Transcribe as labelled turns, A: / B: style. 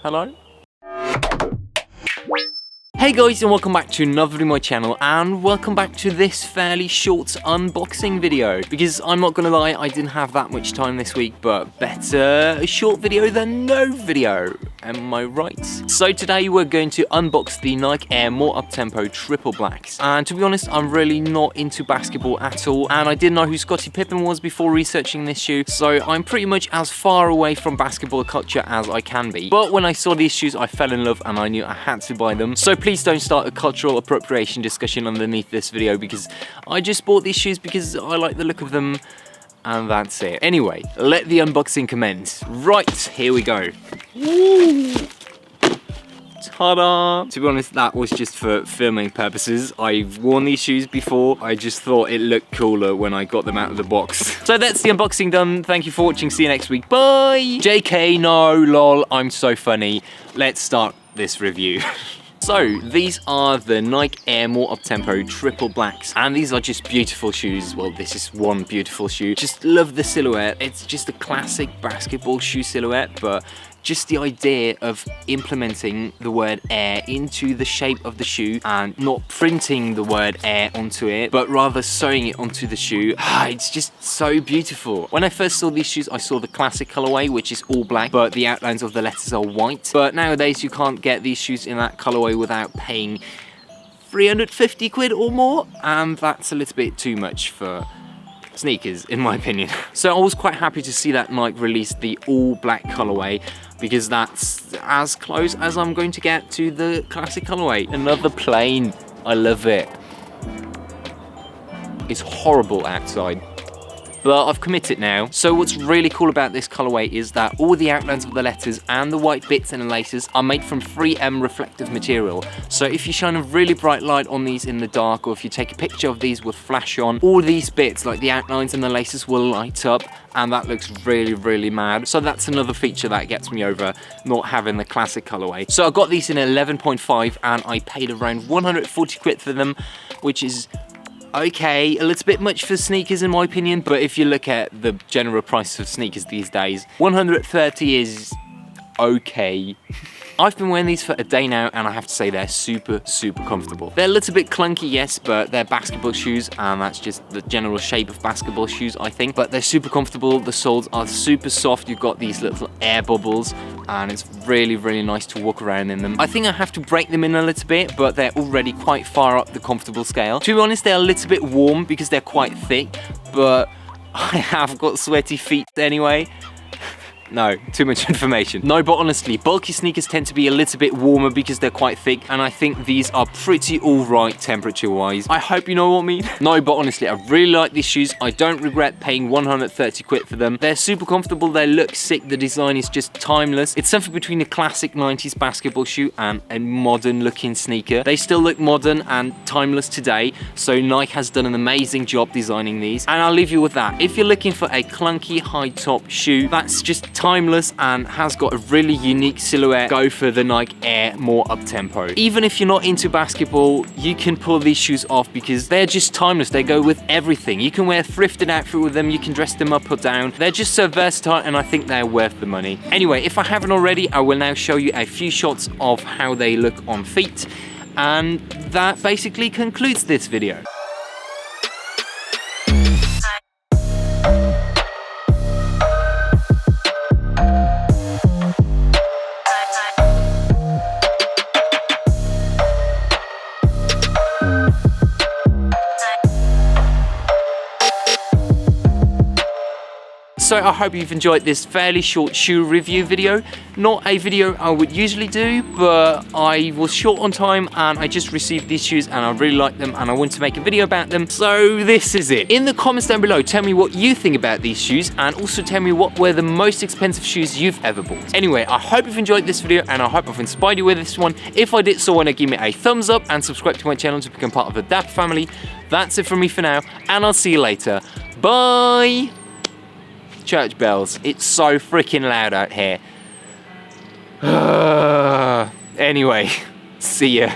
A: Hello? Hey guys, and welcome back to another video on my channel, and welcome back to this fairly short unboxing video, because I'm not gonna lie, I didn't have that much time this week, but better a short video than no video, am I right? So today we're going to unbox the Nike Air More Uptempo Triple Blacks, and to be honest, I'm really not into basketball at all, and I didn't know who Scottie Pippen was before researching this shoe, so I'm pretty much as far away from basketball culture as I can be. But when I saw these shoes, I fell in love and I knew I had to buy them, so please don't start a cultural appropriation discussion underneath this video, because I just bought these shoes because I like the look of them, and that's it. Anyway, let the unboxing commence. Right, here we go. Woo. Ta-da! To be honest, that was just for filming purposes. I've worn these shoes before. I just thought it looked cooler when I got them out of the box. So that's the unboxing done. Thank you for watching. See you next week. Bye! JK, no, lol, I'm so funny. Let's start this review. So, these are the Nike Air More Uptempo Triple Blacks, and these are just beautiful shoes. Well, this is one beautiful shoe. Just love the silhouette. It's just a classic basketball shoe silhouette, but just the idea of implementing the word air into the shape of the shoe and not printing the word air onto it, but rather sewing it onto the shoe. It's just so beautiful. When I first saw these shoes, I saw the classic colorway, which is all black, but the outlines of the letters are white. But nowadays, you can't get these shoes in that colorway without paying 350 quid or more, and that's a little bit too much for sneakers, in my opinion. So I was quite happy to see that Nike released the all black colorway, because that's as close as I'm going to get to the classic colorway. Another plane, I love it. It's horrible outside, but I've committed now. So what's really cool about this colorway is that all the outlines of the letters and the white bits and the laces are made from 3M reflective material. So if you shine a really bright light on these in the dark, or if you take a picture of these with flash on, all these bits like the outlines and the laces will light up, and that looks really, really mad. So that's another feature that gets me over not having the classic colorway. So I got these in 11.5 and I paid around 140 quid for them, which is okay, a little bit much for sneakers in my opinion, but if you look at the general price of sneakers these days, 130 is okay. I've been wearing these for a day now, and I have to say they're super, super comfortable. They're a little bit clunky, yes, but they're basketball shoes, and that's just the general shape of basketball shoes, I think. But they're super comfortable. The soles are super soft. You've got these little air bubbles, and it's really, really nice to walk around in them. I think I have to break them in a little bit, but they're already quite far up the comfortable scale. To be honest, they're a little bit warm because they're quite thick, but I have got sweaty feet anyway. No, too much information. No, but honestly, bulky sneakers tend to be a little bit warmer because they're quite thick, and I think these are pretty alright temperature-wise. I hope you know what I mean. No, but honestly, I really like these shoes. I don't regret paying 130 quid for them. They're super comfortable, they look sick, the design is just timeless. It's something between a classic 90s basketball shoe and a modern-looking sneaker. They still look modern and timeless today, so Nike has done an amazing job designing these, and I'll leave you with that. If you're looking for a clunky high-top shoe that's just timeless and has got a really unique silhouette, go for the Nike Air More Uptempo. Even if you're not into basketball, you can pull these shoes off because they're just timeless. They go with everything. You can wear a thrifted outfit with them, you can dress them up or down. They're just so versatile, and I think they're worth the money. Anyway, if I haven't already, I will now show you a few shots of how they look on feet, and that basically concludes this video. So I hope you've enjoyed this fairly short shoe review video. Not a video I would usually do, but I was short on time and I just received these shoes and I really like them and I want to make a video about them. So this is it. In the comments down below, tell me what you think about these shoes, and also tell me what were the most expensive shoes you've ever bought. Anyway, I hope you've enjoyed this video and I hope I've inspired you with this one. If I did so, want to give me a thumbs up and subscribe to my channel to become part of the Dapper family. That's it from me for now, and I'll see you later. Bye! Church bells. It's so freaking loud out here. Anyway, see ya.